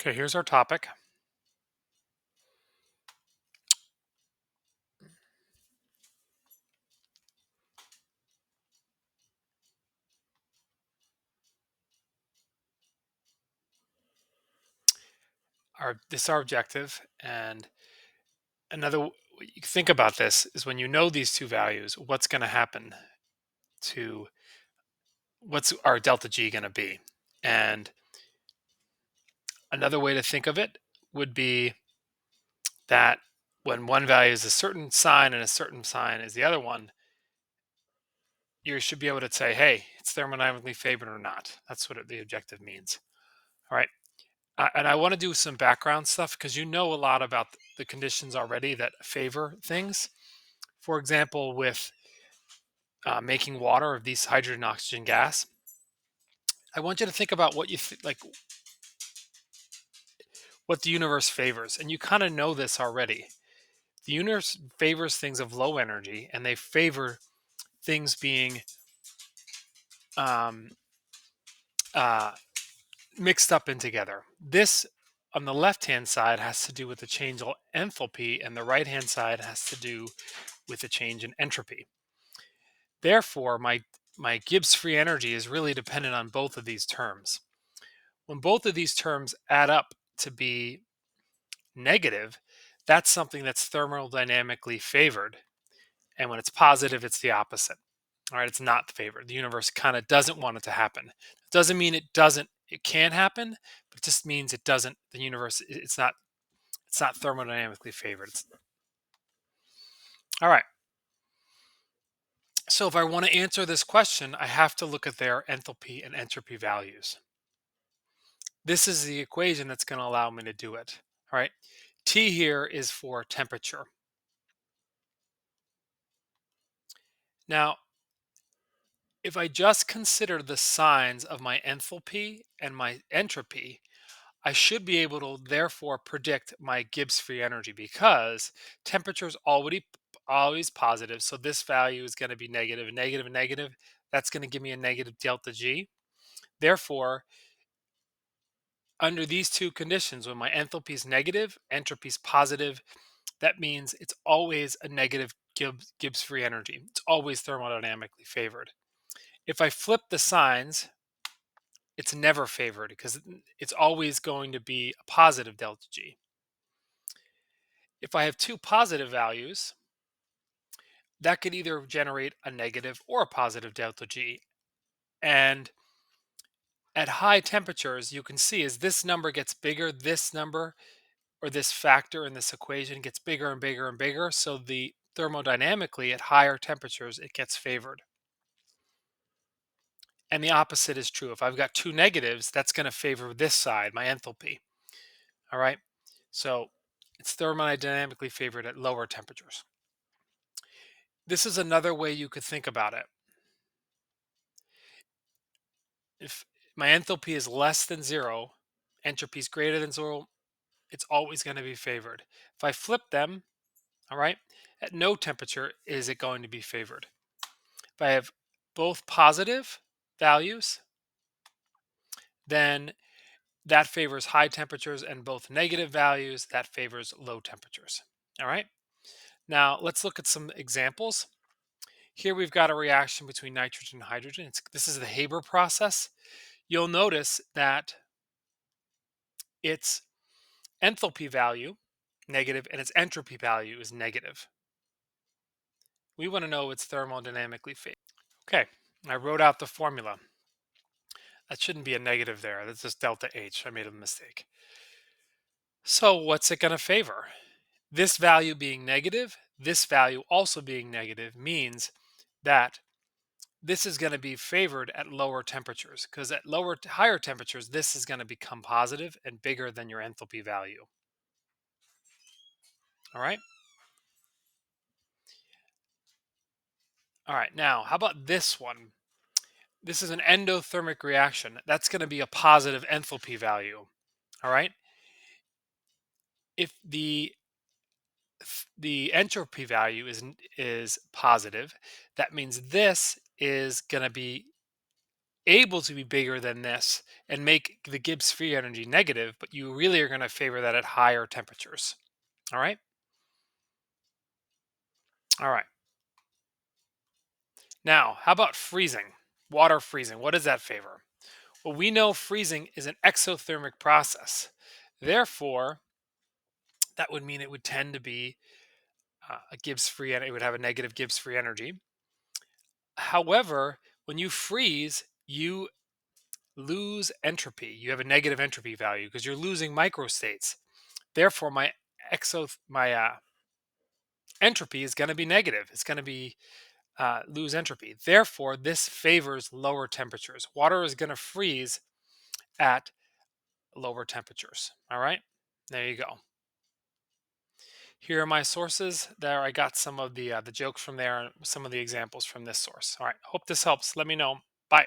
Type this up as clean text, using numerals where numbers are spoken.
Okay, here's our topic. This is our objective, and you can think about this is when you know these two values, what's going to happen to what's our delta G going to be? And another way to think of it would be that when one value is a certain sign and a certain sign is the other one, you should be able to say, hey, it's thermodynamically favored or not. That's what the objective means. All right. And I want to do some background stuff because you know a lot about the conditions already that favor things. For example, with making water of these hydrogen oxygen gas, I want you to think about what like what the universe favors, and you kind of know this already. The universe favors things of low energy, and they favor things being um, uh, mixed up in together. This on the left hand side has to do with the change in enthalpy, and the right hand side has to do with the change in entropy. Therefore, my Gibbs free energy is really dependent on both of these terms. When both of these terms add up to be negative, that's something that's thermodynamically favored. And when it's positive, it's the opposite. All right, it's not favored. The universe kind of doesn't want it to happen. It doesn't mean it can happen, but it just means it doesn't, the universe, it's not thermodynamically favored. All right. So if I want to answer this question, I have to look at their enthalpy and entropy values. This is the equation that's going to allow me to do it. All right. T here is for temperature. Now, if I just consider the signs of my enthalpy and my entropy, I should be able to therefore predict my Gibbs free energy because temperature is always positive. So this value is going to be negative, negative, negative. That's going to give me a negative delta G. Therefore, under these two conditions, when my enthalpy is negative, entropy is positive, that means it's always a negative Gibbs free energy. It's always thermodynamically favored. If I flip the signs, it's never favored because it's always going to be a positive delta G. If I have two positive values, that could either generate a negative or a positive delta G. And at high temperatures, you can see as this number gets bigger, this number or this factor in this equation gets bigger and bigger and bigger. So the thermodynamically at higher temperatures, it gets favored. And the opposite is true. If I've got two negatives, that's going to favor this side, my enthalpy. All right. So it's thermodynamically favored at lower temperatures. This is another way you could think about it. If my enthalpy is less than zero, entropy is greater than zero, it's always going to be favored. If I flip them, all right, at no temperature is it going to be favored. If I have both positive values, then that favors high temperatures, and both negative values, that favors low temperatures. All right. Now let's look at some examples. Here we've got a reaction between nitrogen and hydrogen. This is the Haber process. You'll notice that its enthalpy value, negative, and its entropy value is negative. We want to know its thermodynamically favored. Okay, I wrote out the formula. That shouldn't be a negative there. That's just delta H. I made a mistake. So what's it going to favor? This value being negative, this value also being negative means that this is going to be favored at lower temperatures because at higher temperatures, this is going to become positive and bigger than your enthalpy value. All right. All right. Now, how about this one? This is an endothermic reaction. That's going to be a positive enthalpy value. All right. If the entropy value is positive, that means this is going to be able to be bigger than this and make the Gibbs free energy negative, but you really are going to favor that at higher temperatures. All right. All right. Now, how about freezing? Water freezing. What does that favor? Well, we know freezing is an exothermic process. Therefore, that would mean it would tend to be a Gibbs free, and it would have a negative Gibbs free energy. However, when you freeze, you lose entropy. You have a negative entropy value because you're losing microstates. Therefore, my entropy is going to be negative. It's going to be lose entropy. Therefore, this favors lower temperatures. Water is going to freeze at lower temperatures. All right, there you go. Here are my sources. There, I got some of the jokes from there, and some of the examples from this source. All right, hope this helps. Let me know. Bye.